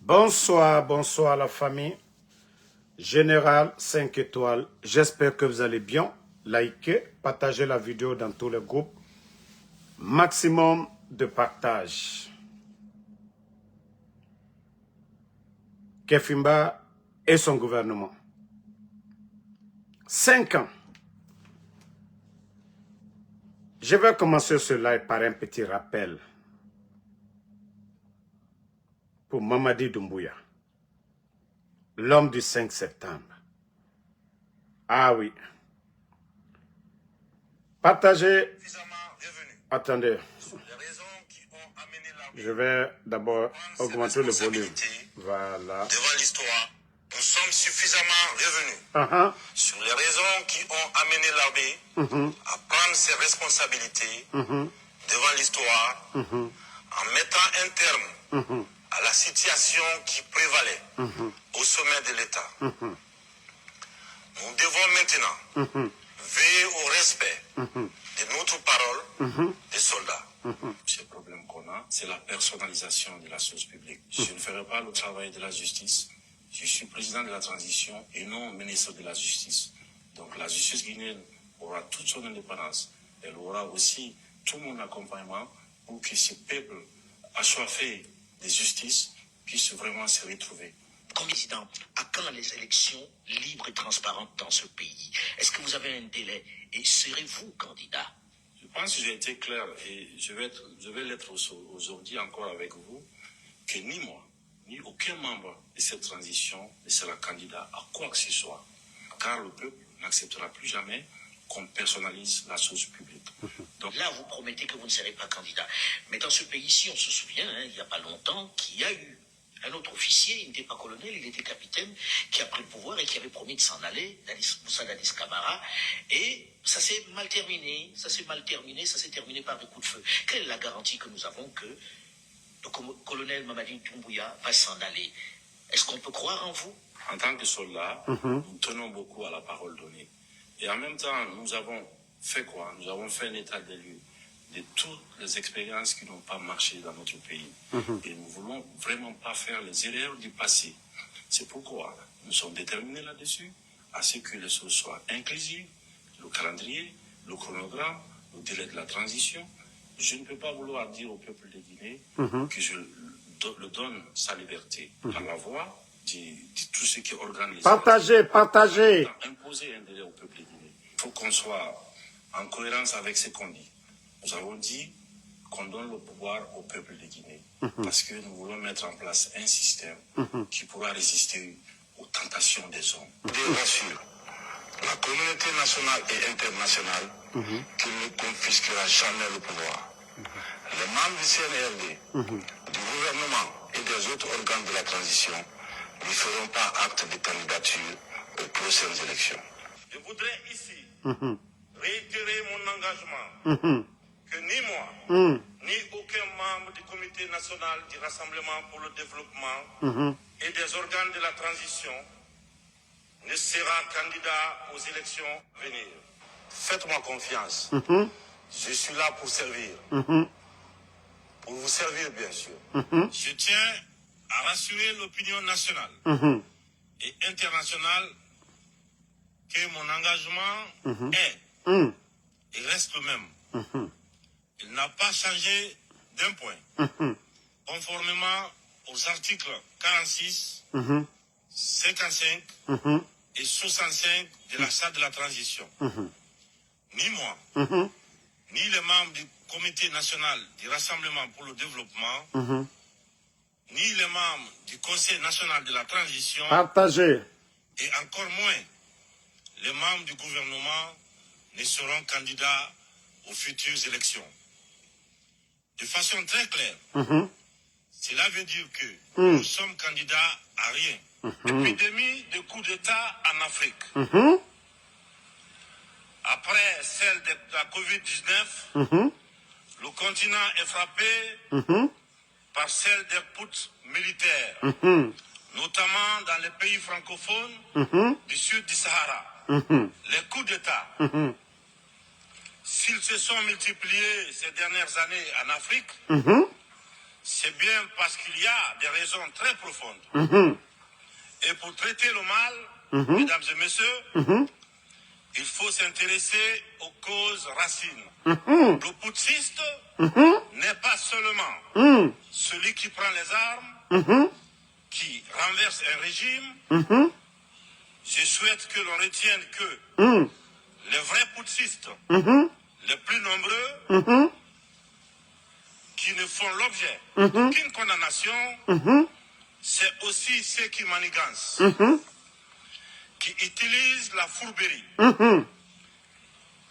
Bonsoir, bonsoir la famille. Général 5 étoiles. J'espère que vous allez bien. Likez, partagez la vidéo dans tous les groupes. Maximum de partage. Kefimba et son gouvernement. 5 ans. Je vais commencer ce live par un petit rappel pour Mamadi Doumbouya, l'homme du 5 septembre. Ah oui. Partagez. Attendez. Je vais d'abord augmenter le volume. Voilà. Devant l'histoire, nous sommes suffisamment revenus sur les raisons qui ont amené l'armée à prendre ses responsabilités devant l'histoire en mettant un terme à la situation qui prévalait au sommet de l'État. Nous devons maintenant veiller au respect de notre parole des soldats. Ce problème qu'on a, c'est la personnalisation de la chose publique. Je ne ferai pas le travail de la justice. Je suis président de la transition et non ministre de la justice. Donc la justice guinéenne aura toute son indépendance. Elle aura aussi tout mon accompagnement pour que ce peuple assoiffé de justice puisse vraiment se retrouver. Comme président, à quand les élections libres et transparentes dans ce pays? Est-ce que vous avez un délai et serez-vous candidat? Je pense que j'ai été clair et je vais l'être aujourd'hui encore avec vous, que ni moi, ni aucun membre de cette transition ne sera candidat à quoi que ce soit. Car le peuple n'acceptera plus jamais qu'on personnalise la chose publique. Donc là, vous promettez que vous ne serez pas candidat. Mais dans ce pays-ci, on se souvient, il n'y a pas longtemps, qu'il y a eu un autre officier, il n'était pas colonel, il était capitaine, qui a pris le pouvoir et qui avait promis de s'en aller, Moussa Dadis Camara, et ça s'est mal terminé, ça s'est terminé par des coups de feu. Quelle est la garantie que nous avons que le colonel Mamadi Doumbouya va s'en aller? Est-ce qu'on peut croire en vous? En tant que soldat, nous tenons beaucoup à la parole donnée. Et en même temps, nous avons fait quoi? Nous avons fait un état des lieux de toutes les expériences qui n'ont pas marché dans notre pays. Et nous ne voulons vraiment pas faire les erreurs du passé. C'est pourquoi nous sommes déterminés là-dessus, à ce que les choses soient inclusives, le calendrier, le chronogramme, le délai de la transition. Je ne peux pas vouloir dire au peuple de Guinée que je le donne sa liberté par la voie de tout ce qui organise. Partagez. Imposer un délai au peuple de Guinée. Il faut qu'on soit en cohérence avec ce qu'on dit. Nous avons dit qu'on donne le pouvoir au peuple de Guinée parce que nous voulons mettre en place un système qui pourra résister aux tentations des hommes. Je rassure la communauté nationale et internationale qu'il ne confisquera jamais le pouvoir. Les membres du CNRD, du gouvernement et des autres organes de la transition ne feront pas acte de candidature aux prochaines élections. Je voudrais ici réitérer mon engagement que ni moi, ni aucun membre du comité national du Rassemblement pour le développement et des organes de la transition ne sera candidat aux élections à venir. Faites-moi confiance. Je suis là pour servir. Pour vous servir, bien sûr. Je tiens à rassurer l'opinion nationale et internationale que mon engagement est et reste le même. Il n'a pas changé d'un point. Conformément aux articles 46, 55 et 65 de la Charte de la transition. Ni moi, ni les membres du Comité national du Rassemblement pour le développement, ni les membres du Conseil national de la transition, Partagez. et encore moins les membres du gouvernement ne seront candidats aux futures élections. De façon très claire, cela veut dire que nous sommes candidats à rien. L'épidémie de coups d'État en Afrique, après celle de la Covid-19, le continent est frappé par celle des putsch militaires, notamment dans les pays francophones du sud du Sahara. Les coups d'État, s'ils se sont multipliés ces dernières années en Afrique, c'est bien parce qu'il y a des raisons très profondes. Et pour traiter le mal, mesdames et messieurs, il faut s'intéresser aux causes racines. Le putschiste n'est pas seulement celui qui prend les armes, qui renverse un régime. Je souhaite que l'on retienne que les vrais putschistes, les plus nombreux, qui ne font l'objet d'aucune condamnation, c'est aussi ceux qui manigancent, qui utilisent la fourberie,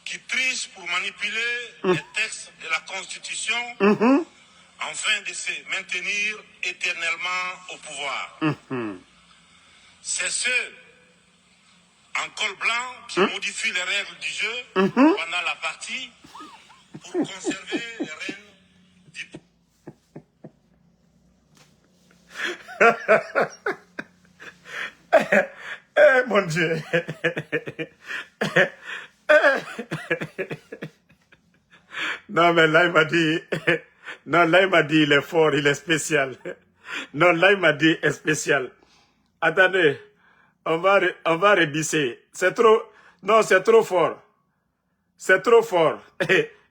qui trichent pour manipuler les textes de la Constitution afin de se maintenir éternellement au pouvoir. C'est ceux en col blanc qui modifient les règles du jeu pendant la partie pour conserver les règnes du Mon Dieu. Non, mais là, il m'a dit... Non, là, il m'a dit, il est fort, il est spécial. Non, là, il m'a dit, il est spécial. Attendez, on va rebisser. C'est trop... Non, c'est trop fort. C'est trop fort.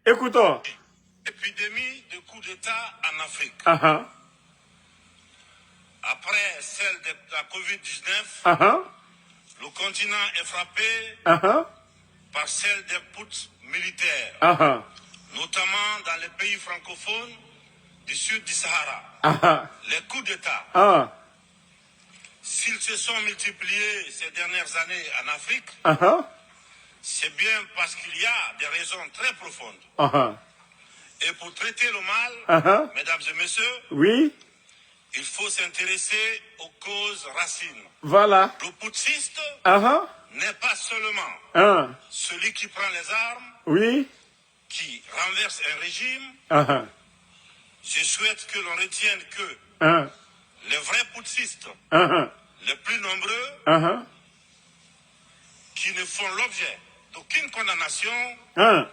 Écoutons. épidémie de coups d'État en Afrique. Uh-huh. Après celle de la Covid-19, Uh-huh. le continent est frappé Uh-huh. par celle des putsch militaires, Uh-huh. notamment dans les pays francophones du sud du Sahara. Uh-huh. Les coups d'État, Uh-huh. s'ils se sont multipliés ces dernières années en Afrique, Uh-huh. c'est bien parce qu'il y a des raisons très profondes. Uh-huh. Et pour traiter le mal, Uh-huh. mesdames et messieurs, Oui, il faut s'intéresser aux causes racines. voilà. Le putschiste Uh-huh. n'est pas seulement Uh-huh. celui qui prend les armes, Oui. qui renverse un régime. Uh-huh. Je souhaite que l'on retienne que Uh-huh. les vrais putschistes, Uh-huh. les plus nombreux, Uh-huh. qui ne font l'objet d'aucune condamnation, Uh-huh.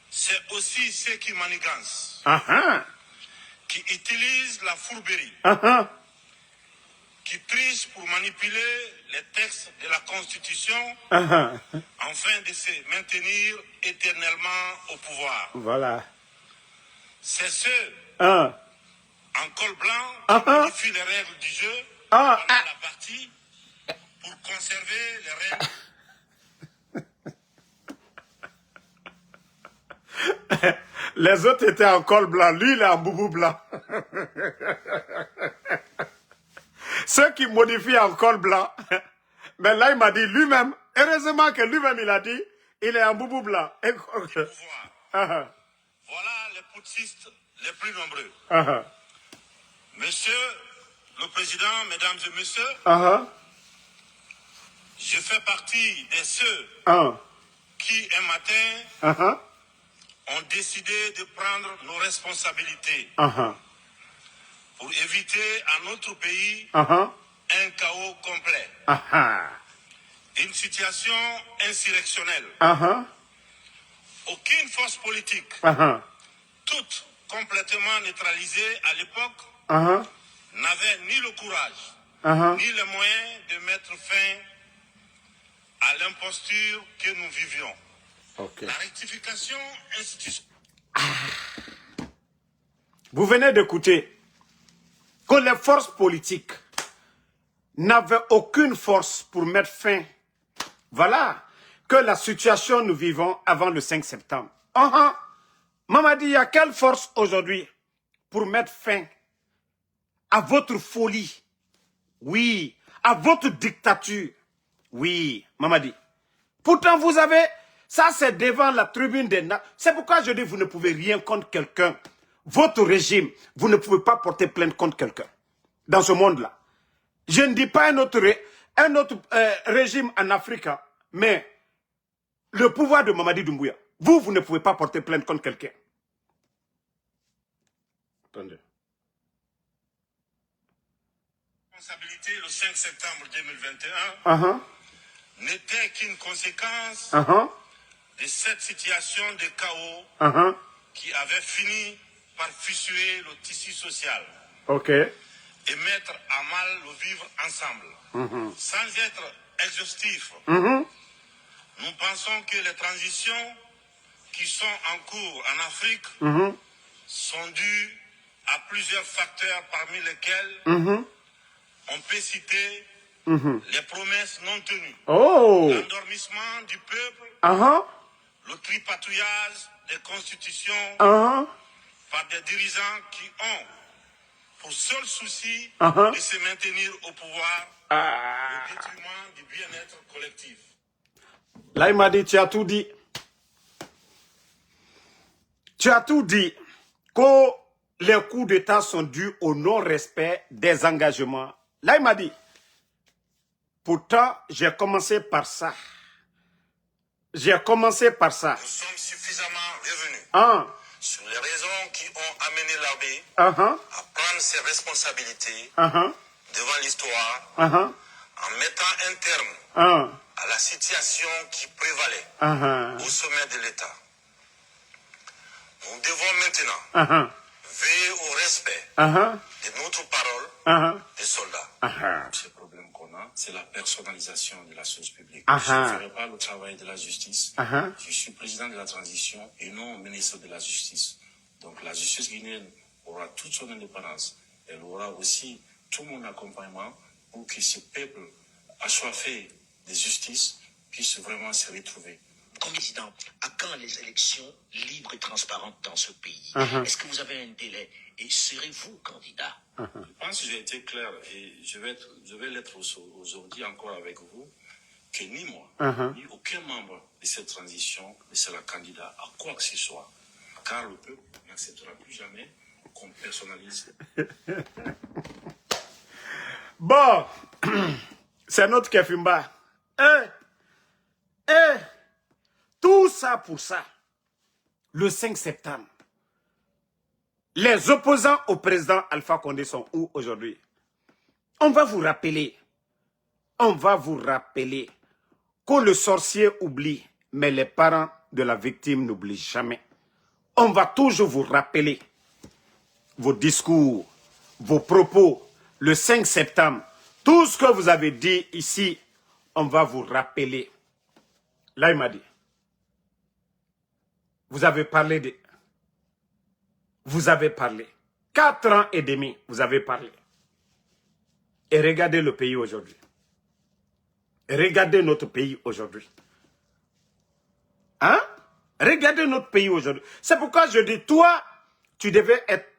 c'est aussi ceux qui manigancent, Uh-huh. qui utilisent la fourberie, Uh-huh. qui trichent pour manipuler les textes de la Constitution Uh-huh. afin de se maintenir éternellement au pouvoir. Voilà. C'est ceux Uh-huh. en col blanc qui modifient les règles du jeu pendant la partie pour conserver les règles. Les autres étaient en col blanc, lui il est en boubou blanc. Ceux qui modifient en col blanc. Mais là il m'a dit lui-même, heureusement que lui-même il a dit, il est en boubou blanc. Pouvoir. Uh-huh. Voilà les putschistes les plus nombreux. Uh-huh. Monsieur le Président, mesdames et messieurs, Uh-huh. je fais partie de ceux Uh-huh. qui un matin Uh-huh. ont décidé de prendre nos responsabilités Uh-huh. pour éviter à notre pays Uh-huh. un chaos complet, Uh-huh. une situation insurrectionnelle. Uh-huh. Aucune force politique, Uh-huh. toute complètement neutralisée à l'époque, Uh-huh. n'avait ni le courage, Uh-huh. ni les moyens de mettre fin à l'imposture que nous vivions. Okay. La rectification institutionnelle. Vous venez d'écouter que les forces politiques n'avaient aucune force pour mettre fin. Voilà que la situation nous vivons avant le 5 septembre. Mamadi, il y a quelle force aujourd'hui pour mettre fin à votre folie? Oui, à votre dictature. Oui, Mamadi. Pourtant, vous avez... Ça, c'est devant la tribune des... C'est pourquoi je dis, vous ne pouvez rien contre quelqu'un. Votre régime, vous ne pouvez pas porter plainte contre quelqu'un. Dans ce monde-là. Je ne dis pas un autre régime en Afrique, hein, mais le pouvoir de Mamadi Doumbouya, vous ne pouvez pas porter plainte contre quelqu'un. Attendez. La responsabilité le 5 septembre 2021 n'était qu'une conséquence de cette situation de chaos qui avait fini par fissurer le tissu social. Ok. et mettre à mal le vivre ensemble. Sans être exhaustif, nous pensons que les transitions qui sont en cours en Afrique sont dues à plusieurs facteurs parmi lesquels on peut citer les promesses non tenues, l'endormissement du peuple, le tripatouillage des constitutions par des dirigeants qui ont pour seul souci de se maintenir au pouvoir au détriment du bien-être collectif. Là, il m'a dit, tu as tout dit. Tu as tout dit. Que les coups d'État sont dus au non-respect des engagements. Là, il m'a dit, pourtant, j'ai commencé par ça. J'ai commencé par ça. Nous sommes suffisamment revenus sur les raisons qui ont amené l'armée à prendre ses responsabilités devant l'histoire en mettant un terme à la situation qui prévalait au sommet de l'État. Nous devons maintenant veiller au respect de notre parole des soldats. Ce problème qu'on a, c'est la personnalisation de la chose publique. Je ne ferai pas le travail de la justice. Je suis président de la transition et non ministre de la justice. Donc la justice guinéenne aura toute son indépendance. Elle aura aussi tout mon accompagnement pour que ce peuple assoiffé de justice puisse vraiment se retrouver. Président, à quand les élections libres et transparentes dans ce pays? Est-ce que vous avez un délai? Et serez-vous candidat? Je pense que j'ai été clair et je vais l'être aujourd'hui encore avec vous, que ni moi, ni aucun membre de cette transition ne sera candidat à quoi que ce soit. Car le peuple n'acceptera plus jamais qu'on personnalise. Bon, c'est notre Kefimba. Tout ça pour ça. Le 5 septembre. Les opposants au président Alpha Condé sont où aujourd'hui? On va vous rappeler. On va vous rappeler que le sorcier oublie, mais les parents de la victime n'oublient jamais. On va toujours vous rappeler vos discours, vos propos, le 5 septembre. Tout ce que vous avez dit ici, on va vous rappeler. Là, il m'a dit. Vous avez parlé de... Vous avez parlé. 4 ans et demi, vous avez parlé. Et regardez le pays aujourd'hui. Regardez notre pays aujourd'hui. Hein? Regardez notre pays aujourd'hui. C'est pourquoi je dis, toi, tu devais être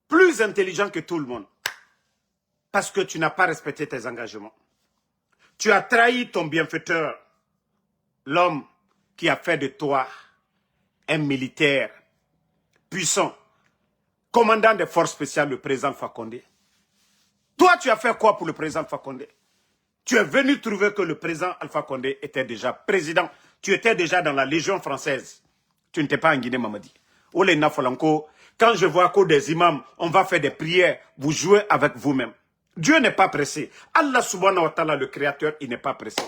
plus intelligent que tout le monde. Parce que tu n'as pas respecté tes engagements. Tu as trahi ton bienfaiteur. L'homme qui a fait de toi un militaire puissant, commandant des forces spéciales, le président Alpha Condé. Toi, tu as fait quoi pour le président Alpha Condé? Tu es venu trouver que le président Alpha Condé était déjà président. Tu étais déjà dans la Légion française. Tu n'étais pas en Guinée, Mamadi. Olena Folanko, quand je vois que des imams, on va faire des prières, vous jouez avec vous-même. Dieu n'est pas pressé. Allah subhanahu wa ta'ala, le créateur, il n'est pas pressé.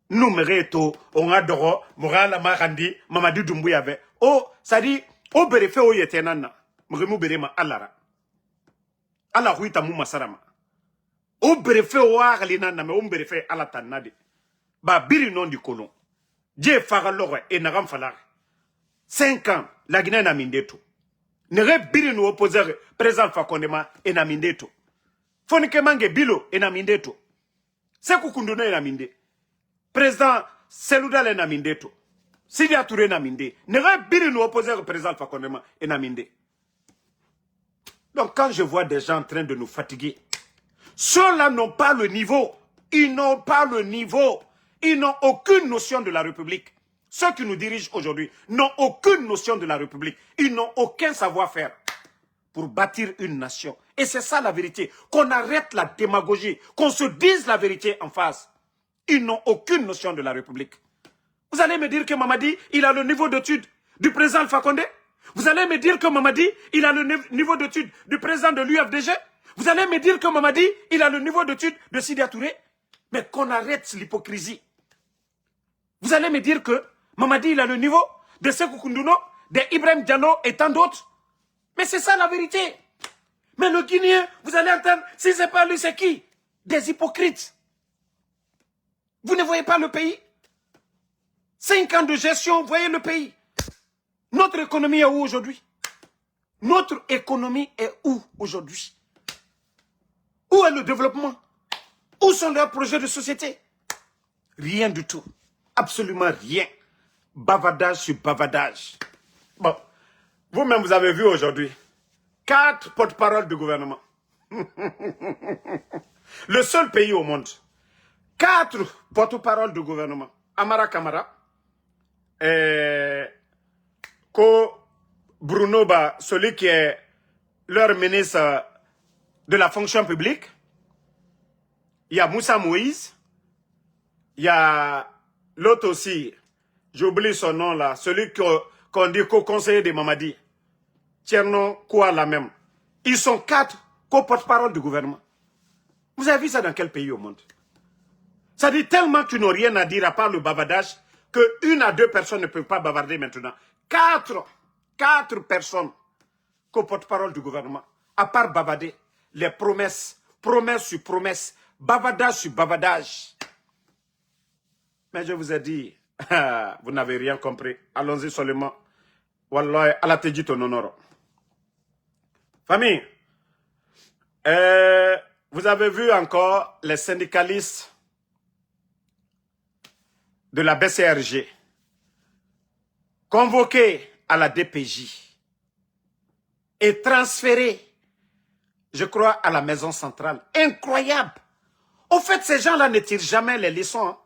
Nous, Mereto, on adore, Morala Marandi, Mamadi Doumbouya avait. Oh, ça dit, oh, Berefe, oh, yetenana. Mremu Berema, Allara. Allah, oui, tamou masarama. Oh, Berefe, oh, Arlinana, mais oh, Berefe, Alatanade. Ba, biri non du colon. Dieu faralore et Naram Falar. 5 ans, la Guinée n'a mindeto. Nere biri nous opposer, président Fakondema, et n'a mindeto. Fonike mange bilo, et n'a mindeto. C'est Kukundone, et n'a mindeto. Président Seloudal est namindeto. Sidia Touré naminde. Nere biri nous opposer au président Fakondema et naminde. Donc quand je vois des gens en train de nous fatiguer, ceux-là n'ont pas le niveau. Ils n'ont pas le niveau. Ils n'ont aucune notion de la République. Ceux qui nous dirigent aujourd'hui n'ont aucune notion de la République. Ils n'ont aucun savoir-faire pour bâtir une nation. Et c'est ça la vérité. Qu'on arrête la démagogie. Qu'on se dise la vérité en face. Ils n'ont aucune notion de la République. Vous allez me dire que Mamadi, il a le niveau d'études du président Alpha Condé? Vous allez me dire que Mamadi, il a le niveau d'études du président de l'UFDG? Vous allez me dire que Mamadi, il a le niveau d'études de Sidia Touré? Mais qu'on arrête l'hypocrisie. Vous allez me dire que Mamadi, il a le niveau de Sékou Koundouno, de Ibrahim Diallo et tant d'autres? Mais c'est ça la vérité. Mais le Guinéen, vous allez entendre, si ce n'est pas lui, c'est qui? Des hypocrites. Vous ne voyez pas le pays? 5 ans de gestion, vous voyez le pays? Notre économie est où aujourd'hui? Notre économie est où aujourd'hui? Où est le développement? Où sont leurs projets de société? Rien du tout. Absolument rien. Bavardage sur bavardage. Bon, vous-même, vous avez vu aujourd'hui 4 porte-paroles du gouvernement. Le seul pays au monde. 4 porte-paroles du gouvernement. Amara Kamara, Bruno Ba, celui qui est leur ministre de la fonction publique. Il y a Moussa Moïse. Il y a l'autre aussi, j'oublie son nom là, celui qu'on dit co-conseiller de Mamadi. Tierno Kouala même. Ils sont 4 co-porte-parole du gouvernement. Vous avez vu ça dans quel pays au monde? Ça dit tellement qu'ils n'ont rien à dire à part le bavardage que 1 à 2 personnes ne peuvent pas bavarder maintenant. 4 personnes co-porte-parole du gouvernement. À part bavarder, les promesses sur promesses, bavardage sur bavardage. Mais je vous ai dit, vous n'avez rien compris. Allons-y seulement. Wallah, Allah te dit ton honneur. Famille, vous avez vu encore les syndicalistes de la BCRG convoqués à la DPJ et transférés, je crois, à la maison centrale. Incroyable. Au fait, ces gens-là ne tirent jamais les leçons. Hein.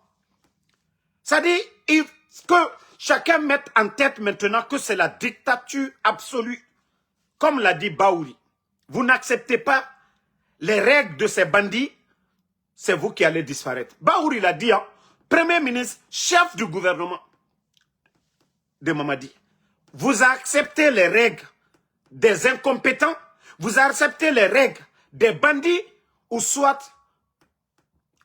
Ça dit que chacun mette en tête maintenant que c'est la dictature absolue. Comme l'a dit Baouri, vous n'acceptez pas les règles de ces bandits, c'est vous qui allez disparaître. Baouri l'a dit, hein, Premier ministre, chef du gouvernement de Mamadi. Vous acceptez les règles des incompétents, vous acceptez les règles des bandits, ou soit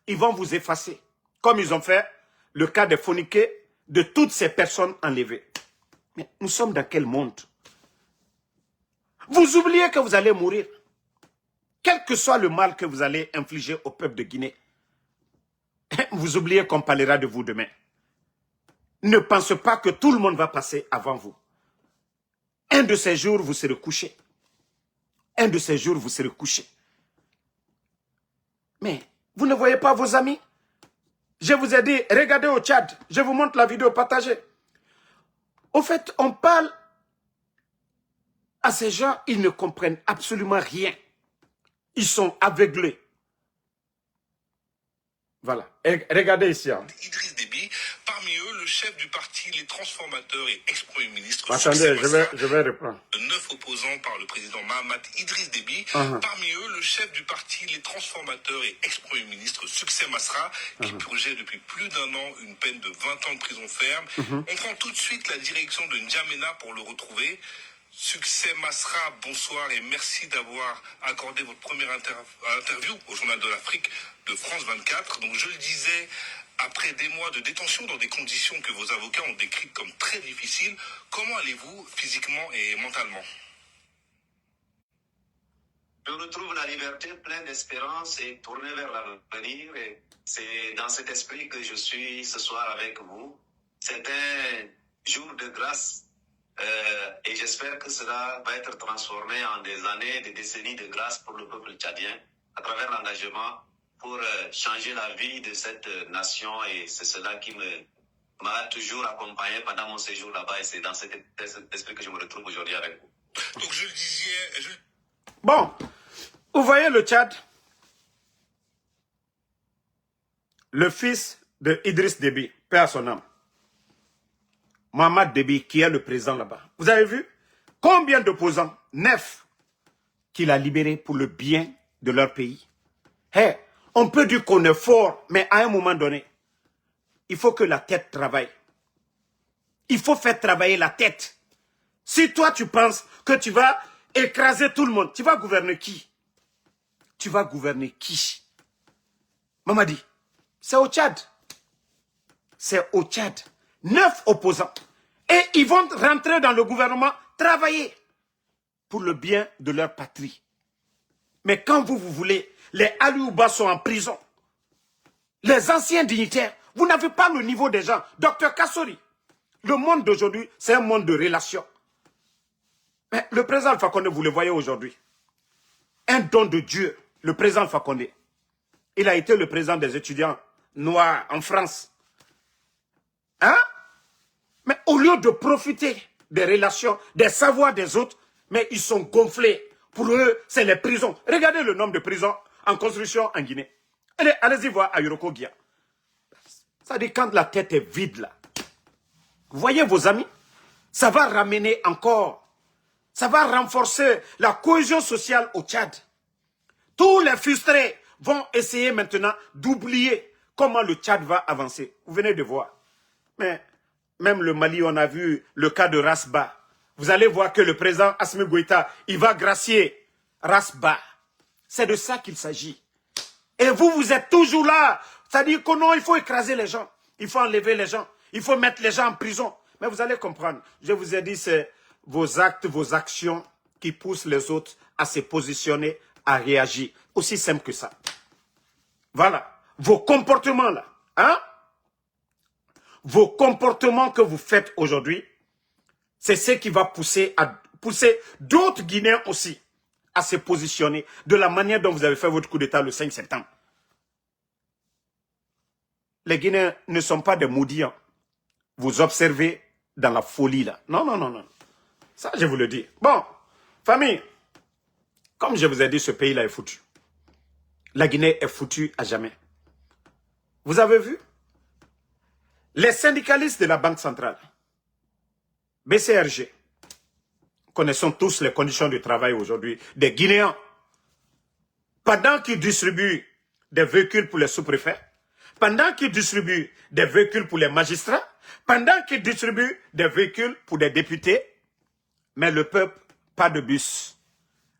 ils vont vous effacer, comme ils ont fait le cas des phoniqués, de toutes ces personnes enlevées. Mais nous sommes dans quel monde? Vous oubliez que vous allez mourir. Quel que soit le mal que vous allez infliger au peuple de Guinée. Vous oubliez qu'on parlera de vous demain. Ne pensez pas que tout le monde va passer avant vous. Un de ces jours, vous serez couché. Un de ces jours, vous serez couché. Mais vous ne voyez pas vos amis? Je vous ai dit, regardez au Tchad. Je vous montre la vidéo, partagée. Au fait, on parle à ces gens, ils ne comprennent absolument rien. Ils sont aveuglés. Voilà. Et regardez ici. Hein. Idriss Déby, parmi eux, le chef du parti Les Transformateurs et ex-premier ministre. Attendez, je vais reprendre. 9 opposants par le président Mahamat Idriss Déby. Parmi eux, le chef du parti Les Transformateurs et ex-premier ministre Succès Masra, qui purgeait depuis plus d'1 an une peine de 20 ans de prison ferme. On prend tout de suite la direction de N'Djamena pour le retrouver. Succès Masra, bonsoir et merci d'avoir accordé votre première interview au Journal de l'Afrique de France 24. Donc je le disais, après des mois de détention dans des conditions que vos avocats ont décrites comme très difficiles, comment allez-vous physiquement et mentalement? Je retrouve la liberté, plein d'espérance et tourné vers l'avenir. Et c'est dans cet esprit que je suis ce soir avec vous. C'est un jour de grâce. Et j'espère que cela va être transformé en des années, des décennies de grâce pour le peuple tchadien, à travers l'engagement pour changer la vie de cette nation. Et c'est cela qui m'a toujours accompagné pendant mon séjour là-bas. Et c'est dans cet esprit que je me retrouve aujourd'hui avec vous. Donc je le disais... Bon, vous voyez le Tchad, le fils de Idriss Déby, paix à son âme. Mohamed Déby, qui est le président là-bas. Vous avez vu combien d'opposants? 9 qu'il a libérés pour le bien de leur pays. Hey, on peut dire qu'on est fort, mais à un moment donné, il faut que la tête travaille. Il faut faire travailler la tête. Si toi, tu penses que tu vas écraser tout le monde, tu vas gouverner qui? Tu vas gouverner qui? Mamadi, c'est au Tchad. C'est au Tchad. 9 opposants. Et ils vont rentrer dans le gouvernement, travailler pour le bien de leur patrie. Mais quand vous voulez, les Aliouba sont en prison. Les anciens dignitaires, vous n'avez pas le niveau des gens. Docteur Kassori, le monde d'aujourd'hui, c'est un monde de relations. Mais le président Alpha Condé, vous le voyez aujourd'hui. Un don de Dieu, le président Alpha Condé. Il a été le président des étudiants noirs en France. Hein? Mais au lieu de profiter des relations, des savoirs des autres, mais ils sont gonflés. Pour eux, c'est les prisons. Regardez le nombre de prisons en construction en Guinée. Allez-y voir à Yorokogia. Ça dit quand la tête est vide là. Vous voyez vos amis? Ça va ramener encore. Ça va renforcer la cohésion sociale au Tchad. Tous les frustrés vont essayer maintenant d'oublier comment le Tchad va avancer. Vous venez de voir. Mais même le Mali, on a vu le cas de Rasba. Vous allez voir que le président Assimi Goïta, il va gracier Rasba. C'est de ça qu'il s'agit. Et vous, vous êtes toujours là. C'est-à-dire que non, il faut écraser les gens. Il faut enlever les gens. Il faut mettre les gens en prison. Mais vous allez comprendre. Je vous ai dit, c'est vos actes, vos actions qui poussent les autres à se positionner, à réagir. Aussi simple que ça. Voilà. Vos comportements là. Hein? Vos comportements que vous faites aujourd'hui, c'est ce qui va pousser d'autres Guinéens aussi à se positionner de la manière dont vous avez fait votre coup d'État le 5 septembre. Les Guinéens ne sont pas des maudits. Hein. Vous observez dans la folie là. Non, non, non, non. Ça, je vous le dis. Bon, famille, comme je vous ai dit, ce pays-là est foutu. La Guinée est foutue à jamais. Vous avez vu? Les syndicalistes de la Banque centrale, BCRG, connaissons tous les conditions de travail aujourd'hui des Guinéens. Pendant qu'ils distribuent des véhicules pour les sous-préfets, pendant qu'ils distribuent des véhicules pour les magistrats, pendant qu'ils distribuent des véhicules pour des députés, mais le peuple, pas de bus.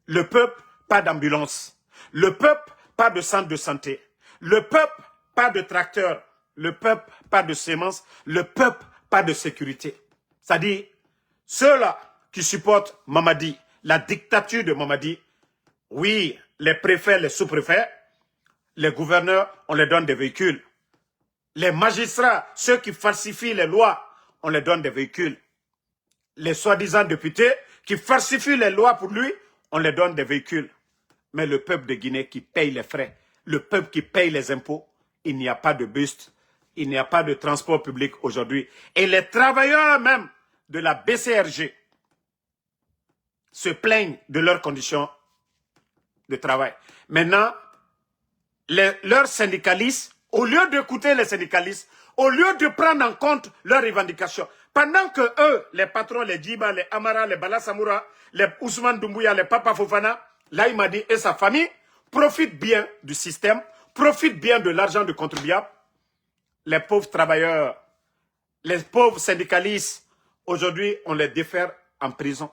Le peuple, pas d'ambulance. Le peuple, pas de centre de santé. Le peuple, pas de tracteur. Le peuple, pas de semences. Le peuple, pas de sécurité. C'est-à-dire, ceux-là qui supportent Mamadi, la dictature de Mamadi, oui, les préfets, les sous-préfets, les gouverneurs, on les donne des véhicules. Les magistrats, ceux qui falsifient les lois, on les donne des véhicules. Les soi-disant députés qui falsifient les lois pour lui, on les donne des véhicules. Mais le peuple de Guinée qui paye les frais, le peuple qui paye les impôts, il n'y a pas de bus, il n'y a pas de transport public aujourd'hui. Et les travailleurs même de la BCRG se plaignent de leurs conditions de travail. Maintenant, leurs syndicalistes, au lieu d'écouter les syndicalistes, au lieu de prendre en compte leurs revendications, pendant que eux, les patrons, les Djiba, les Amara, les Bala Samoura, les Ousmane Doumbouya, les Papa Fofana, là il m'a dit, et sa famille, profitent bien du système, profitent bien de l'argent du contribuable. Les pauvres travailleurs, les pauvres syndicalistes, aujourd'hui, on les défère en prison.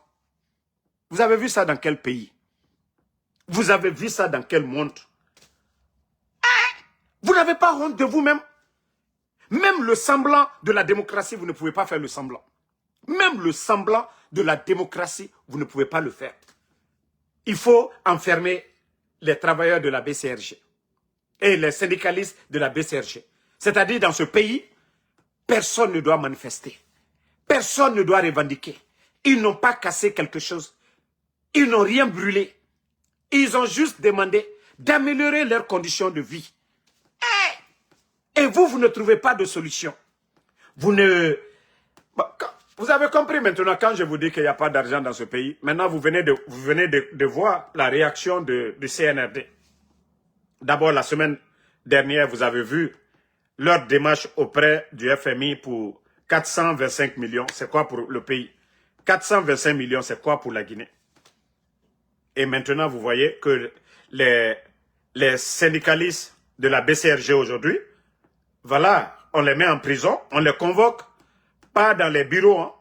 Vous avez vu ça dans quel pays? Vous avez vu ça dans quel monde? Vous n'avez pas honte de vous-même? Même le semblant de la démocratie, vous ne pouvez pas faire le semblant. Même le semblant de la démocratie, vous ne pouvez pas le faire. Il faut enfermer les travailleurs de la BCRG et les syndicalistes de la BCRG. C'est-à-dire, dans ce pays, personne ne doit manifester. Personne ne doit revendiquer. Ils n'ont pas cassé quelque chose. Ils n'ont rien brûlé. Ils ont juste demandé d'améliorer leurs conditions de vie. Et vous ne trouvez pas de solution. Vous avez compris maintenant quand je vous dis qu'il n'y a pas d'argent dans ce pays. Maintenant, vous venez de voir la réaction du CNRD. D'abord, la semaine dernière, vous avez vu leur démarche auprès du FMI pour 425 millions. C'est quoi pour le pays? 425 millions, c'est quoi pour la Guinée? Et maintenant, vous voyez que les syndicalistes de la BCRG aujourd'hui, voilà, on les met en prison, on les convoque, pas dans les bureaux, hein,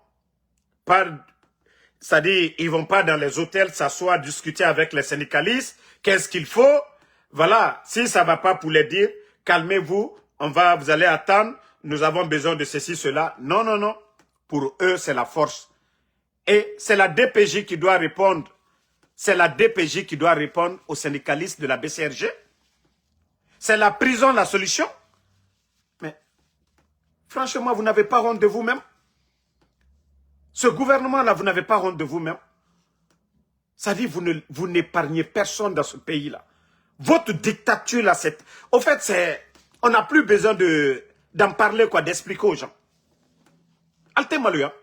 c'est-à-dire, ils ne vont pas dans les hôtels s'asseoir, discuter avec les syndicalistes, qu'est-ce qu'il faut, voilà, si ça ne va pas pour les dire, calmez-vous, vous allez attendre, nous avons besoin de ceci, cela. Non, non, non, pour eux, c'est la force. Et c'est la DPJ qui doit répondre. c'est la DPJ qui doit répondre aux syndicalistes de la BCRG. C'est la prison la solution. Mais franchement, vous n'avez pas honte de vous-même. Ce gouvernement-là, vous n'avez pas honte de vous-même. Ça dit, vous n'épargnez personne dans ce pays-là. Votre dictature, là, c'est... Au fait, c'est... On n'a plus besoin d'en parler, quoi, d'expliquer aux gens. Alte Maluya.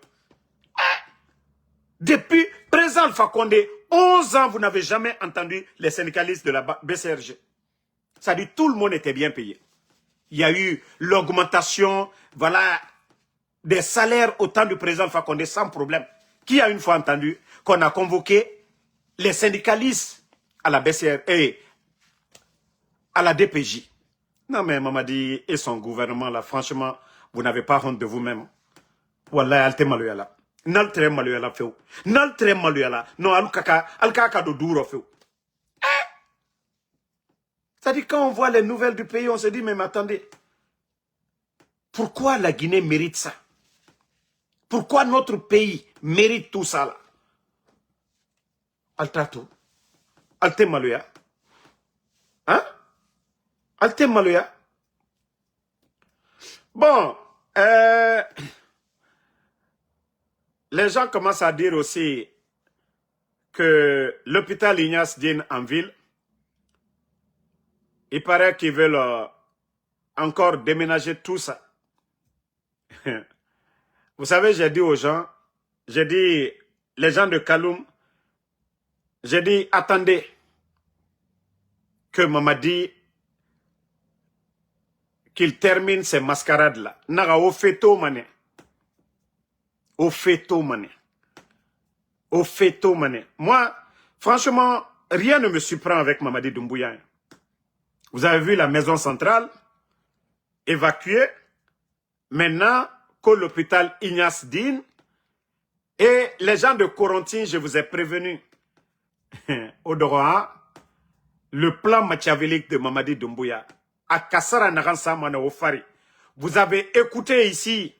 Depuis président Alpha Condé, 11 ans, vous n'avez jamais entendu les syndicalistes de la BCRG. Ça dit, tout le monde était bien payé. Il y a eu l'augmentation, voilà, des salaires au temps du président Alpha Condé sans problème. Qui a une fois entendu qu'on a convoqué les syndicalistes à la BCR et à la DPJ? Non mais Mamadi et son gouvernement là, franchement, vous n'avez pas honte de vous-même. Wallah, alte maluya la. Naltre maluya la feu. Naltre maluya la. Non, alkaka do duro feu. C'est-à-dire quand on voit les nouvelles du pays, on se dit, mais attendez, pourquoi la Guinée mérite ça? Pourquoi notre pays mérite tout ça là? Altrato. Alte maluya. Hein? Alte maluya. Bon, les gens commencent à dire aussi que l'hôpital Ignace Diène en ville, il paraît qu'ils veulent encore déménager tout ça. Vous savez, j'ai dit aux gens, j'ai dit, les gens de Kaloum, j'ai dit, attendez, que Mamadi, qu'il termine ces mascarades-là. Naga au feto mané. Au feto mané. Au feto mané. Moi, franchement, rien ne me surprend avec Mamadi Doumbouya. Vous avez vu la maison centrale évacuée. Maintenant, que l'hôpital Ignace Diène et les gens de Corentin, je vous ai prévenu. Odoroa, le plan machiavélique de Mamadi Doumbouya. À Kassara Naransa Manaofari. Vous avez écouté ici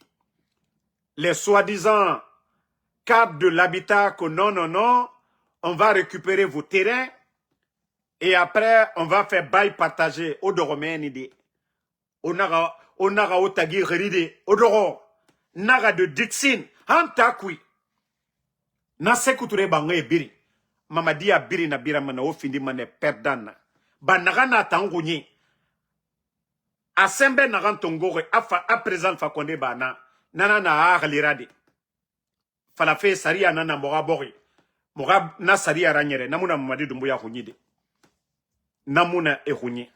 les soi-disant cadres de l'habitat que non, on va récupérer vos terrains et après on va faire bail partagé. Odoromène idée. Onaga otagi ride. Odoro. Naga de Dixin. Hantakui. Nase kuture bangé biri. Mamadi a biri na bira mana ofindi mane perdana. Banaga na tangouni. A sembe nagan tongore a présent fa konde bana nana na aglirade fala fe saria nana moga bori moga na saria ranyere namuna Mamadi Doumbouya hunyide namuna e hunyi.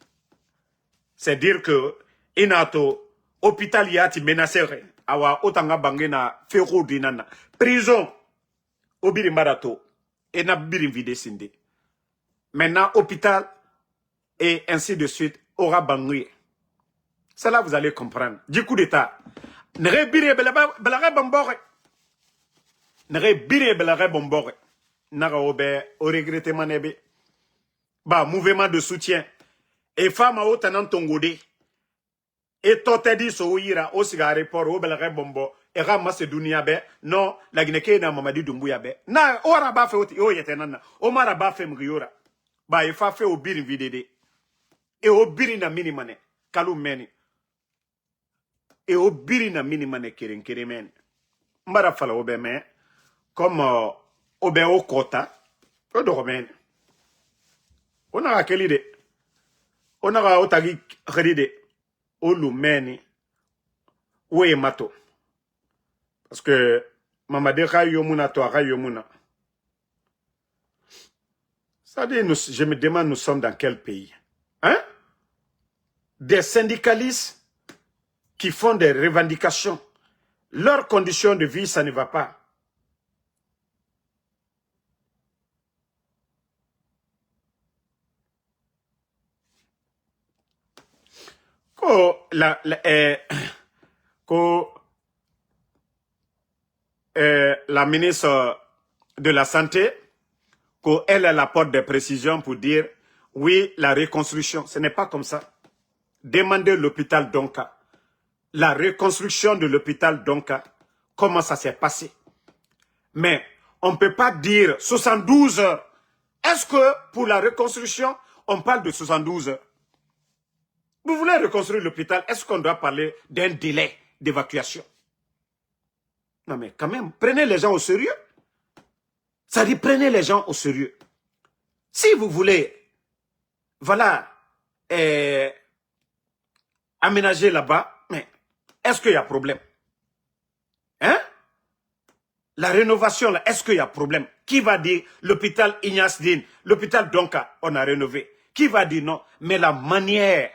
C'est dire que inato hôpital yati menacere awa otanga bangena fero dinana prison obiri marato et na biri vide sinde. Maintenant hôpital et ainsi de suite aura bangé. C'est là vous allez comprendre. Du coup d'état. Nere bire belare bombore. Nere bire belare bombore. Nara obe au regrettement nebe. Bah mouvement de soutien. Et femme a autant tongode. Et totedi so ira au cigare pour au belare bombo. Et ramasse dunia be. Non, la Guinée na Mamadi Doumbouya be. Na ora ba fe oti o yetenana. O mara ba fe mriora. Bah il fa fait au biri videde. Et au biri na minimane. Kalou meni. Et au biri na minimane keren men. Mbara fala obe men. Comme obe o kota. O dormen. On a quelle idée? On a otagi ride. O lumeni. Oué mato. Parce que Mamadi Rayomuna to Rayomuna. Ça dit, je me demande, nous sommes dans quel pays? Hein? Des syndicalistes qui font des revendications. Leurs conditions de vie, ça ne va pas. La ministre de la Santé, elle apporte des précisions pour dire, oui, la reconstruction, ce n'est pas comme ça. Demandez l'hôpital Donka. La reconstruction de l'hôpital Donka, comment ça s'est passé. Mais on ne peut pas dire 72 heures Est-ce que pour la reconstruction, on parle de 72 heures? Vous voulez reconstruire l'hôpital, est-ce qu'on doit parler d'un délai d'évacuation? Non mais quand même, prenez les gens au sérieux. Ça dit, prenez les gens au sérieux. Si vous voulez, voilà, aménager là-bas, mais est-ce qu'il y a problème? Hein? La rénovation, là, est-ce qu'il y a problème? Qui va dire l'hôpital Ignace Dine, l'hôpital Donka, on a rénové? Qui va dire non? Mais la manière,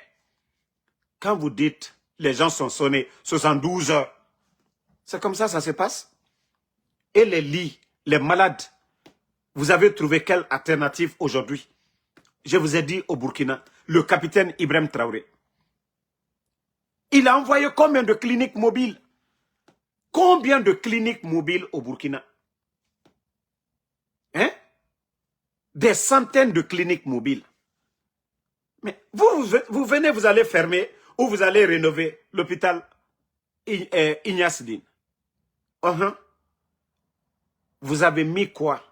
quand vous dites les gens sont sonnés 72 heures, c'est comme ça se passe. Et les lits, les malades, vous avez trouvé quelle alternative aujourd'hui? Je vous ai dit au Burkina, le capitaine Ibrahim Traoré. Il a envoyé combien de cliniques mobiles? Combien de cliniques mobiles au Burkina? Hein? Des centaines de cliniques mobiles. Mais vous venez, vous allez fermer ou vous allez rénover l'hôpital Ignace Dine. Vous avez mis quoi?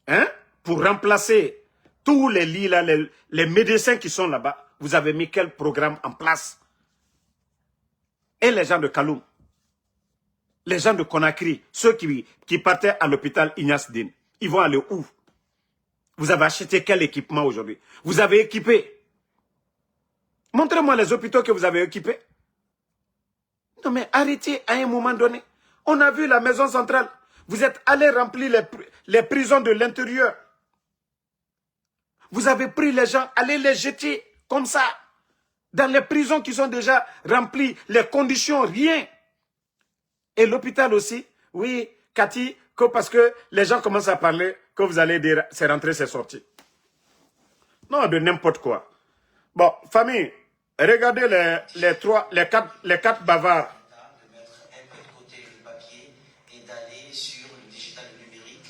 Hein? Pour remplacer tous les lits là, les médecins qui sont là-bas, vous avez mis quel programme en place? Et les gens de Kaloum, les gens de Conakry, ceux qui partaient à l'hôpital Ignace Dine, ils vont aller où? Vous avez acheté quel équipement aujourd'hui? Vous avez équipé? Montrez-moi les hôpitaux que vous avez équipés. Non mais arrêtez à un moment donné. On a vu la maison centrale. Vous êtes allé remplir les prisons de l'intérieur. Vous avez pris les gens, allez les jeter comme ça. Dans les prisons qui sont déjà remplies, les conditions, rien. Et l'hôpital aussi, oui, Cathy, que parce que les gens commencent à parler, que vous allez dire c'est rentré, c'est sorti. Non, de n'importe quoi. Bon, famille, regardez les quatre bavards. De mettre un peu de côté le papier et d'aller sur le digital numérique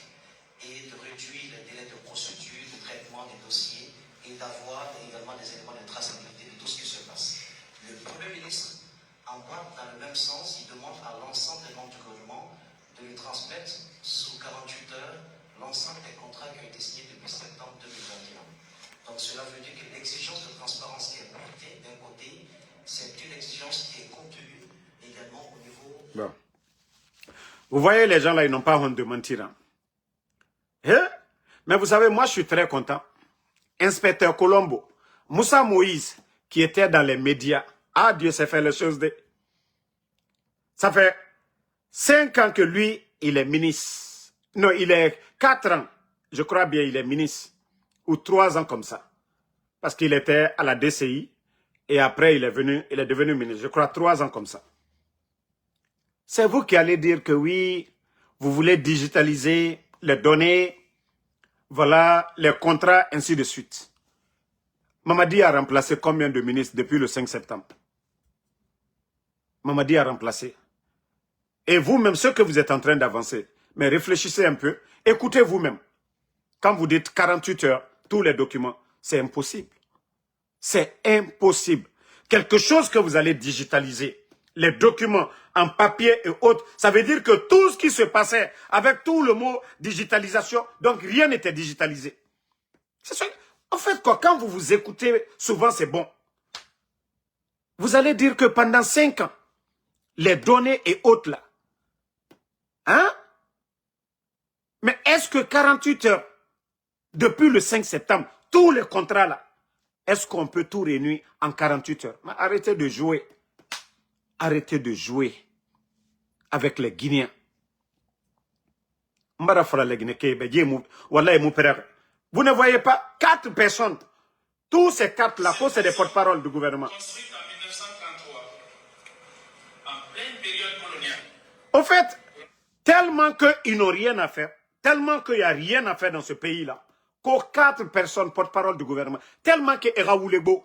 et de réduire les délais de procédure, de traitement des dossiers et d'avoir également des éléments de traçabilité de tout ce qui se passe. Le Premier ministre embarque dans le même sens, il demande à l'ensemble des membres du gouvernement de lui transmettre sous 48 heures l'ensemble des contrats qui ont été signés depuis septembre 2021. Donc cela veut dire que l'exigence de transparence qui est portée d'un côté, c'est une exigence qui est contenue également au niveau... Bon. Vous voyez, les gens là, ils n'ont pas honte de mentir. Hein? Hein? Mais vous savez, moi, je suis très content. Inspecteur Colombo, Moussa Moïse, qui était dans les médias, ah Dieu sait faire les choses de... Ça fait 5 ans que lui, il est ministre. Non, il est 4 ans. Je crois bien, il est ministre. Ou 3 ans comme ça. Parce qu'il était à la DCI. Et après, il est devenu ministre. Je crois 3 ans comme ça. C'est vous qui allez dire que oui, vous voulez digitaliser les données, voilà, les contrats, ainsi de suite. Mamadi a remplacé combien de ministres depuis le 5 septembre? Mamadi a remplacé. Et vous-même, ce que vous êtes en train d'avancer, mais réfléchissez un peu, écoutez vous-même. Quand vous dites 48 heures, tous les documents, c'est impossible. C'est impossible. Quelque chose que vous allez digitaliser, les documents en papier et autres, ça veut dire que tout ce qui se passait avec tout le mot digitalisation, donc rien n'était digitalisé. En fait, quand vous vous écoutez, souvent c'est bon. Vous allez dire que pendant 5 ans, les données et autres là, hein? Mais est-ce que 48 heures, depuis le 5 septembre, tous les contrats là, est-ce qu'on peut tout réunir en 48 heures? Mais arrêtez de jouer. Arrêtez de jouer avec les Guinéens. Vous ne voyez pas 4 personnes. Tous ces 4 là, c'est des porte-parole du gouvernement. Construite en 1933, en pleine période coloniale. Au fait, tellement qu'ils n'ont rien à faire, tellement qu'il n'y a rien à faire dans ce pays-là, qu'aux 4 personnes porte-parole du gouvernement, tellement que Eraoulebo,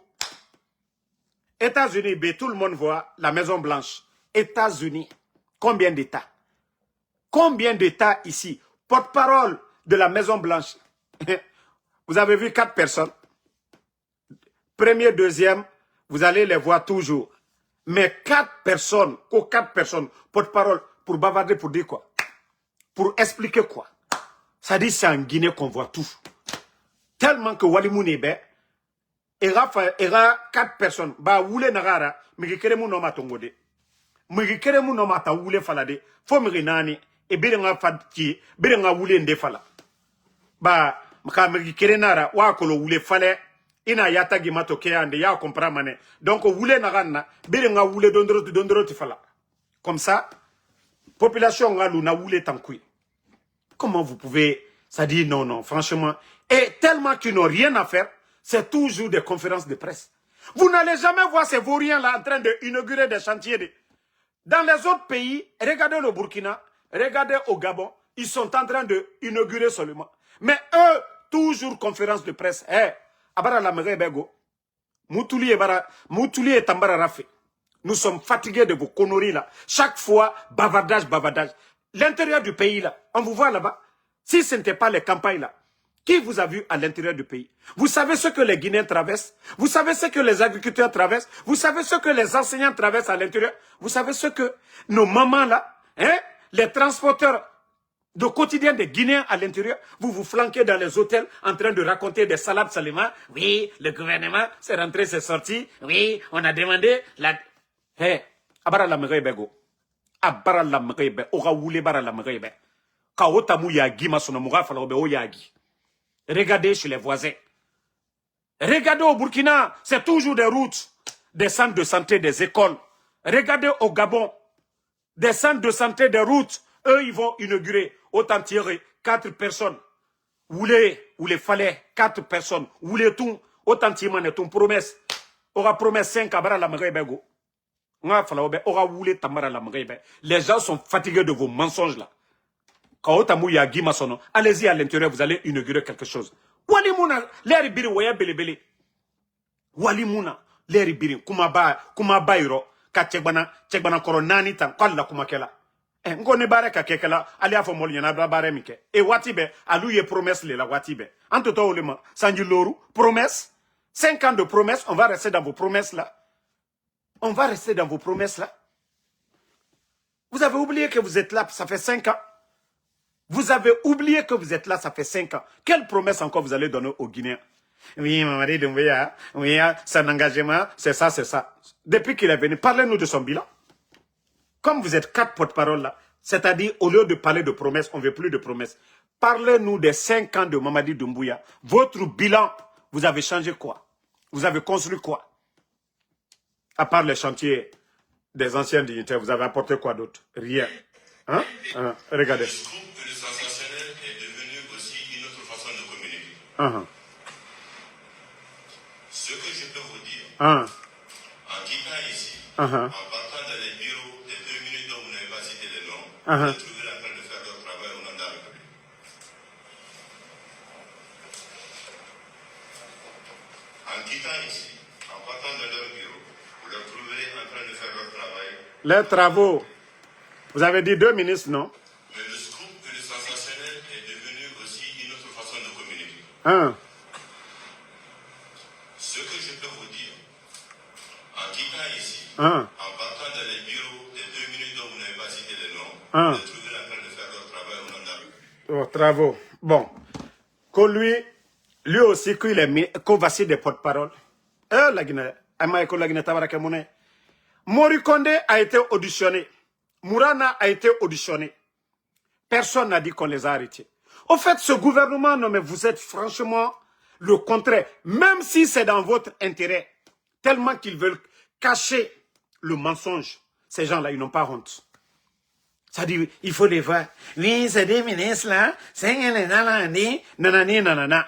États-Unis, tout le monde voit la Maison Blanche. États-Unis, combien d'États? Combien d'États ici? Porte-parole de la Maison Blanche. Vous avez vu 4 personnes. Premier, deuxième, vous allez les voir toujours. Mais 4 personnes, qu'aux 4 personnes, porte-parole, pour bavarder, pour dire quoi? Pour expliquer quoi? Ça dit c'est en Guinée qu'on voit tout. Tellement que Walimou Nebe, il y a 4 personnes. Bah, Woule Nagara, mais qui mon nom à Tongode. Mais qui mon nom à Woule Falade. Faut me renani, et Bérenga Fadki, Bérenga Woule Ndefala. Bah, me qui nara, Wakolo Woule Fale, ina yata gimato Kéande, ya comprend mané. Donc, Woule Narana, Bérenga Woule Dondro Tifala. Comme ça, population na Woule Tankoui. Comment vous pouvez, ça dit non, non, franchement. Et tellement qu'ils n'ont rien à faire, c'est toujours des conférences de presse. Vous n'allez jamais voir ces vauriens-là en train d'inaugurer des chantiers. Dans les autres pays, regardez le Burkina, regardez au Gabon, ils sont en train d'inaugurer seulement. Mais eux, toujours conférences de presse. Abara la Bego, Moutouli et Tambara Rafé. Nous sommes fatigués de vos conneries là. Chaque fois, bavardage, bavardage. L'intérieur du pays là, on vous voit là-bas. Si ce n'était pas les campagnes là, qui vous a vu à l'intérieur du pays? Vous savez ce que les Guinéens traversent? Vous savez ce que les agriculteurs traversent? Vous savez ce que les enseignants traversent à l'intérieur? Vous savez ce que nos mamans là, les transporteurs de quotidien des Guinéens à l'intérieur, vous vous flanquez dans les hôtels en train de raconter des salades seulement. Oui, le gouvernement, c'est rentré, c'est sorti. Oui, on a demandé la... Abara la Mérébego. Abara la Mérébego. Ora Woule bara la Mérébego. Kaotamu Yagi, Masonamoura, Falaobe Oyagi. Regardez chez les voisins. Regardez au Burkina, c'est toujours des routes, des centres de santé, des écoles. Regardez au Gabon, des centres de santé, des routes. Eux, ils vont inaugurer, autant tirer 4 personnes. Ou les fallait 4 personnes. Ou les tout, autant tirer ton promesse. Aura promesse 5 à la Mérébego. Les gens sont fatigués de vos mensonges là. Allez-y à l'intérieur, vous allez inaugurer quelque chose. Walimuna, l'air biri, waya belebele. Walimuna, l'air biri, kumaba iro, ka tchegbana koro nani tan, kwalla kumakela. Ngone bare ka kekela, ali afo moli yana bare mike. E watibe, alouye promesse le la watibe. Anto to olema, sanju loru, promesse. 5 ans de promesse, on va rester dans vos promesses là. On va rester dans vos promesses là. Vous avez oublié que vous êtes là, ça fait 5 ans. Vous avez oublié que vous êtes là, ça fait 5 ans. Quelle promesse encore vous allez donner aux Guinéens? Oui, Mamadi Doumbouya, oui, c'est un engagement, c'est ça, c'est ça. Depuis qu'il est venu, parlez-nous de son bilan. Comme vous êtes 4 porte-parole là, c'est-à-dire au lieu de parler de promesses, on ne veut plus de promesses. Parlez-nous des 5 ans de Mamadi Doumbouya. Votre bilan, vous avez changé quoi? Vous avez construit quoi? À part les chantiers des anciens dignitaires, vous avez apporté quoi d'autre? Rien. Hein? Regardez. Le sensationnel est devenu aussi une autre façon de communiquer. Ce que je peux vous dire, en quittant ici, en partant dans les bureaux des 2 minutes dont vous n'avez pas cité les noms, vous êtes trouvé en train de faire leur travail au nom de la République. En quittant ici, en partant dans leur bureau, vous leur trouverez en train de faire leur travail. Les travaux. Vous avez dit 2 ministres, non? Mais le scoop et le sensationnel est devenu aussi une autre façon de communiquer. Ce que je peux vous dire, en quittant ici, en partant dans les bureaux des 2 minutes dont vous n'avez pas cité les noms, vous êtes trouvé en train de faire leur travail au nom de la République. Travaux. Bon. Que lui aussi, qu'il est mis, qu'on va des porte-parole. La Guinée, la Guinée, Mori Kondé a été auditionné. Mourana a été auditionné. Personne n'a dit qu'on les a arrêtés. Au fait, ce gouvernement, non mais vous êtes franchement le contraire. Même si c'est dans votre intérêt, tellement qu'ils veulent cacher le mensonge. Ces gens-là, ils n'ont pas honte. Ça dit, il faut les voir. Oui, c'est des ministres là. C'est nanani, nanana.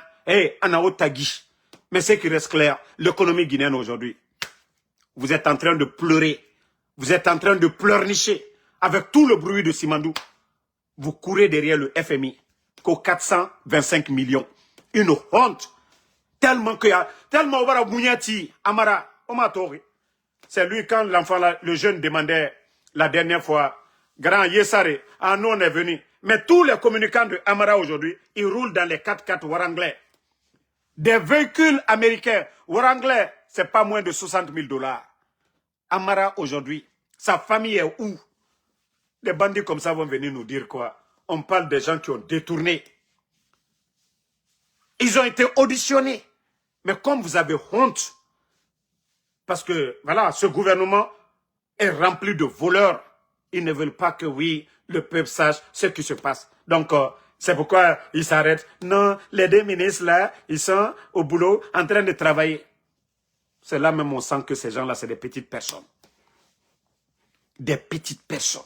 Anaotagi. Mais ce qui reste clair, l'économie guinéenne aujourd'hui, vous êtes en train de pleurer. Vous êtes en train de pleurnicher. Avec tout le bruit de Simandou, vous courez derrière le FMI qu'aux 425 millions. Une honte. Tellement qu'il y a, tellement Obara Bougnati, Amara, Omatori. C'est lui quand l'enfant, le jeune demandait la dernière fois, grand Yessare, nous on est venu. Mais tous les communicants de Amara aujourd'hui, ils roulent dans les 4x4 Waranglais. Des véhicules américains, Waranglais, c'est pas moins de 60 000 $. Amara aujourd'hui, sa famille est où? Des bandits comme ça vont venir nous dire quoi? On parle des gens qui ont détourné. Ils ont été auditionnés. Mais comme vous avez honte, parce que, voilà, ce gouvernement est rempli de voleurs. Ils ne veulent pas que, oui, le peuple sache ce qui se passe. Donc, c'est pourquoi ils s'arrêtent. Non, les deux ministres, là, ils sont au boulot, en train de travailler. C'est là même on sent que ces gens-là, c'est des petites personnes. Des petites personnes.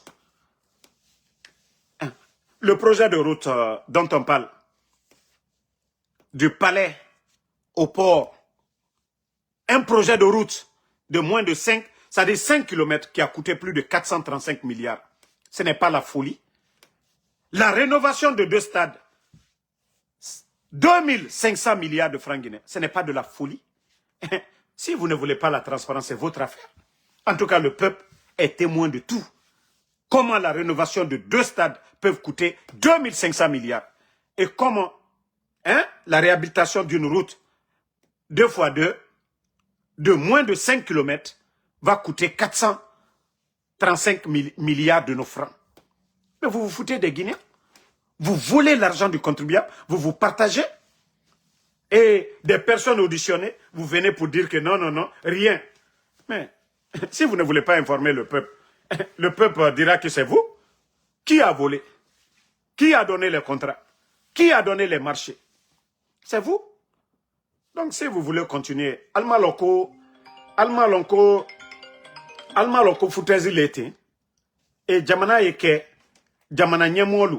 Hein. Le projet de route dont on parle, du palais au port, un projet de route de moins de 5, c'est-à-dire 5 km qui a coûté plus de 435 milliards. Ce n'est pas la folie. La rénovation de 2 stades, 2500 milliards de francs guinéens, ce n'est pas de la folie. Si vous ne voulez pas la transparence, c'est votre affaire. En tout cas, le peuple est témoin de tout. Comment la rénovation de 2 stades peut coûter 2500 milliards. Et comment la réhabilitation d'une route 2x2 de moins de 5 km va coûter 435 milliards de nos francs. Mais vous vous foutez des Guinéens. Vous volez l'argent du contribuable, vous vous partagez. Et des personnes auditionnées, vous venez pour dire que non, non, non, rien. Mais si vous ne voulez pas informer le peuple dira que c'est vous. Qui a volé? Qui a donné les contrats? Qui a donné les marchés? C'est vous. Donc si vous voulez continuer, Alma Lonko foutezi l'été. Et Jamana Yeke, Jamana Nyamolu,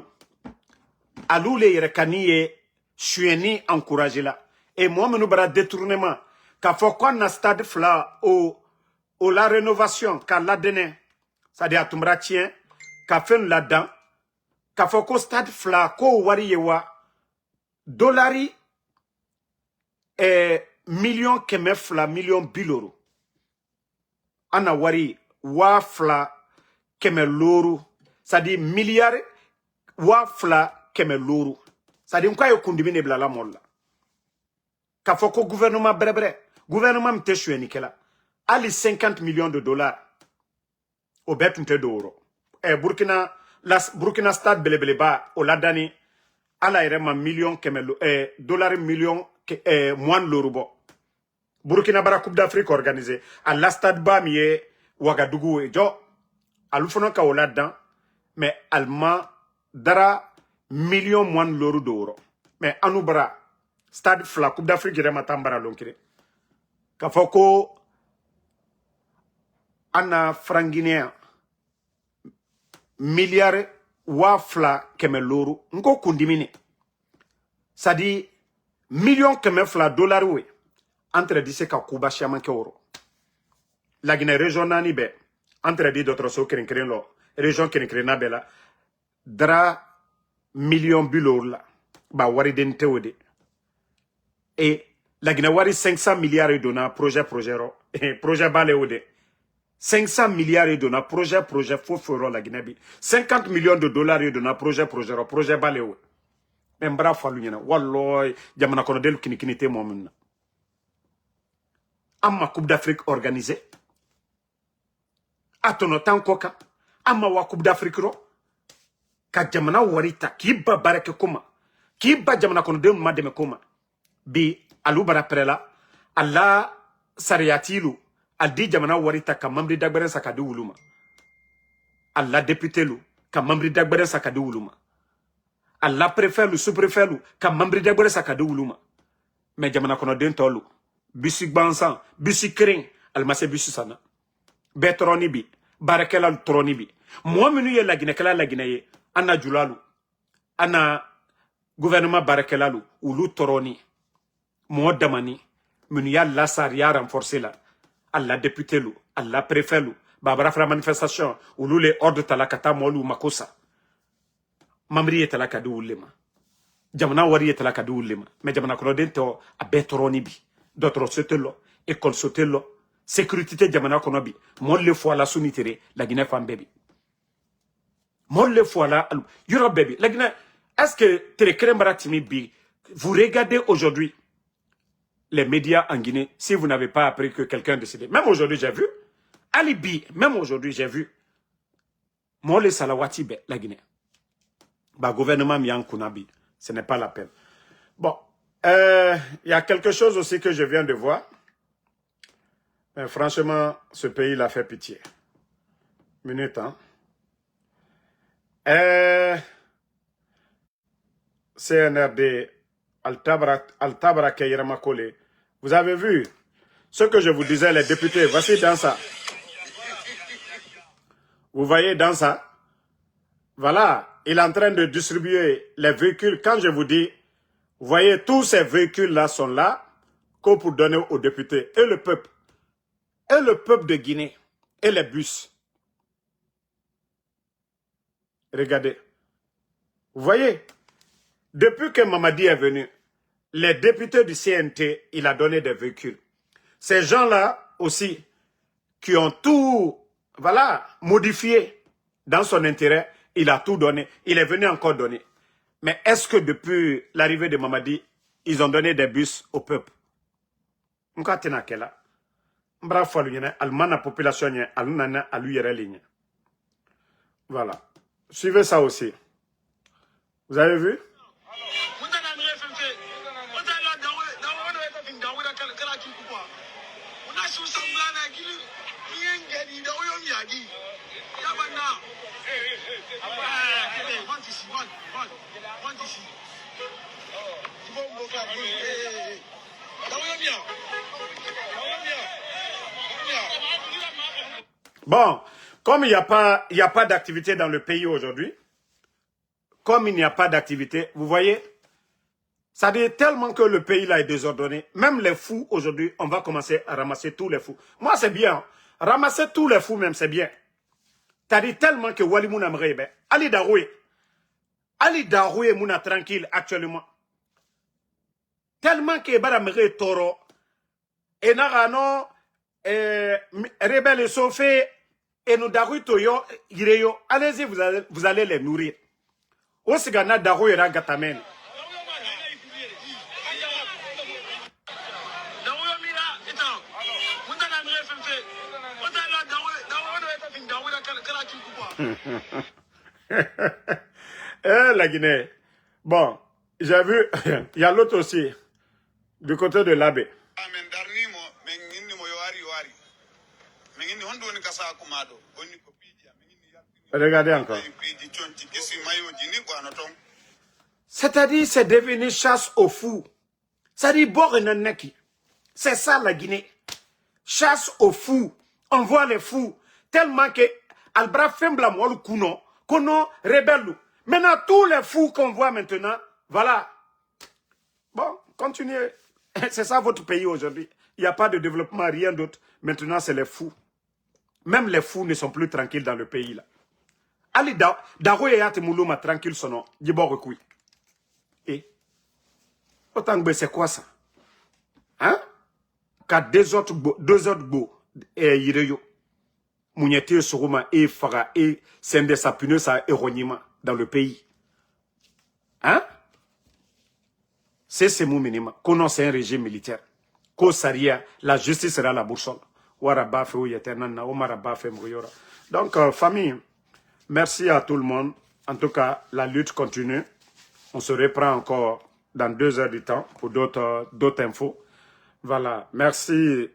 Aloule Yerekaniye, Chueni encouragé là. Et moi, nous bara détournement. Qu'a fait qu'on a stade fla au la rénovation, qu'a la donné, c'est-à-dire à Tumbra tien, qu'a fait là-dedans, qu'a fait qu'on stade fla, ko wari yewa, dollari, million keme fla, million biloro. Ana wari, wa fla, keme loru, c'est-à-dire milliard, wa fla, keme loru. C'est-à-dire quoi yo kundimine bla la molla. Ka foko gouvernement brebre, gouvernement mte choué nikela. Ali 50 millions de dollars. Au bet mte d'euro. Burkina stade belebeleba au ladani ala irema million kemelo dollars million moins l'euro. Burkina bara Coupe d'Afrique organisée à la stade ba mié Ouagadougou et jo alufono ka au ladan mais allemand dara million moins l'euro d'euro. Mais Anoubra, stade fla, Coupe d'Afrique, il matambara lonkire. Kafoko, Anna Franguinéen, milliard, wafla, keme l'euro, nko kundimine. Ça dit, million keme fla dollars, oui, entre 10 et Kuba Chiaman Keoro. La Guinée régionale, be, entre 10 d'autres so kren lo, région kren bela, dra, million bulour là, ba wari den teode. Et la Guinée wari 500 milliards et donna projet ro, projet baléode. 500 milliards et donna projet faux la Guinée bi. 50 millions de dollars et donna projet ro, projet baléode. Mais mbra fallu nyana, walloy, jamana kono del kini te momuna. Amma Coupe d'Afrique organisée. Atono tan koka, amma wa Coupe d'Afrique ro. Ka jamana warita kiba barake kuma kiba jamana kono de mademe kuma bi alu bara prela alla sariatilu aldi jamana warita ka mamri dagberen sakadi wuluma alla député lu ka mamri dagberen sakadi wuluma alla préfet lu sous-préfet lu ka mamri dagberen sakadi wuluma mais jamana kono den tolu bisi gbansan bisi kren almase bisi sana betroni bi barakela troni bi mo menu ye la Guinée kala la Guinée Anna Julalu, Anna gouvernement Barakelalu, ou l'ou Toroni, Mouadamani, Munia la Saria renforcé là, à la députée lou, à la préfet lou, Babara la manifestation, ou l'ou les ordres talakata molu makosa. Mamri est talakadu ou lema. Jamana wari est talakadu ou lema. Mais Jamana Konodento a Betoroni bi, d'autres sotelo, école sotelo, sécurité Jamana Konobi, mon le fois la sunitere, la Guinée femme baby. Molle fois là, Europe baby. La Guinée, est-ce que vous regardez aujourd'hui les médias en Guinée si vous n'avez pas appris que quelqu'un est décédé? Même aujourd'hui, j'ai vu. Alibi, même aujourd'hui, j'ai vu. Molle Salawati, la Guinée. Bah, gouvernement Mian Kunabi. Ce n'est pas la peine. Bon, Il y a quelque chose aussi que je viens de voir. Mais franchement, ce pays l'a fait pitié. Minute, hein. CNRD, Altabra Keyramakole. Vous avez vu ce que je vous disais, les députés. Voici dans ça. Vous voyez dans ça. Voilà, il est en train de distribuer les véhicules. Quand je vous dis, vous voyez, tous ces véhicules-là sont là que pour donner aux députés et le peuple. Et le peuple de Guinée. Et les bus. Regardez. Vous voyez, depuis que Mamadi est venu, les députés du CNT, il a donné des véhicules. Ces gens-là aussi, qui ont tout, voilà, modifié dans son intérêt, il a tout donné. Il est venu encore donner. Mais est-ce que depuis l'arrivée de Mamadi, ils ont donné des bus au peuple? Voilà. Suivez ça aussi. Vous avez vu? Bon, comme il n'y a pas d'activité dans le pays aujourd'hui, comme il n'y a pas d'activité, vous voyez, ça dit tellement que le pays là est désordonné. Même les fous aujourd'hui, on va commencer à ramasser tous les fous. Moi, c'est bien. Ramasser tous les fous même, c'est bien. Ça dit tellement que Wali Mouna Mrebe, Ali Daroué Mouna tranquille actuellement. Tellement que Bara Mre Toro, et Narano, Rebelle et Sofé, et nous Daroué Toyo, Ireyo, allez-y, vous allez les nourrir. Osigana Daroué Ragatamen. La Guinée. Bon, j'ai vu, il y a l'autre aussi, du côté de l'abbé. Regardez encore. C'est-à-dire, c'est devenu chasse aux fous. C'est-à-dire, c'est ça la Guinée. Chasse aux fous. On voit les fous. Tellement que Albra Fembla Moualou Kouno, Kono rebelle. Maintenant, tous les fous qu'on voit maintenant, voilà. Bon, continuez. C'est ça votre pays aujourd'hui. Il n'y a pas de développement, rien d'autre. Maintenant, c'est les fous. Même les fous ne sont plus tranquilles dans le pays là. Ali Daroué Yate Moulouma tranquille son nom. Djiborokui. Et autant que c'est quoi ça? Hein? Car deux autres beaux et Yireyo. Mouniette Soroma et Fara et Sende Sapune ça erronément dans le pays. Hein? C'est ce mot minimum. Qu'on c'est un régime militaire. Qu'au Saria, la justice sera la boussole. Donc, famille, merci à tout le monde. En tout cas, la lutte continue. On se reprend encore dans 2 heures du temps pour d'autres infos. Voilà. Merci,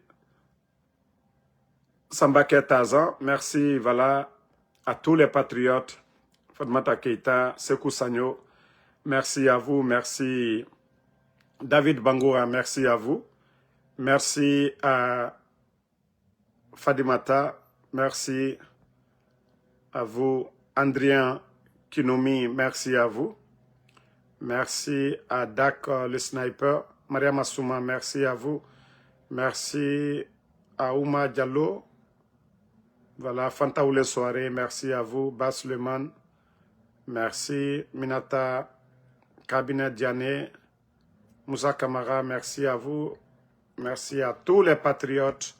Sambake Tazan. Merci, voilà, à tous les patriotes. Fatmata Keita, Sekou Sanyo. Merci à vous. Merci, David Bangoura. Merci à vous. Merci à Fadimata. Merci à vous. Andrien Kinomi, merci à vous. Merci à Dak le sniper. Mariam Assouma, merci à vous. Merci à Ouma Diallo. Voilà, Fanta Oule Soirée, merci à vous. Bas Leman, merci. Minata Cabinet Diané. Moussa Kamara, merci à vous. Merci à tous les patriotes.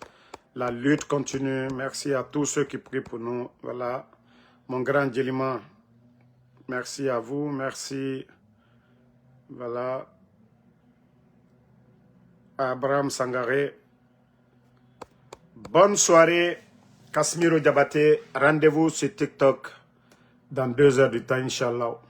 La lutte continue. Merci à tous ceux qui prient pour nous. Voilà, mon grand Djeliman. Merci à vous. Merci. Voilà. Abraham Sangaré. Bonne soirée. Kasmiro Diabaté. Rendez-vous sur TikTok dans 2 heures du temps, Inch'Allah.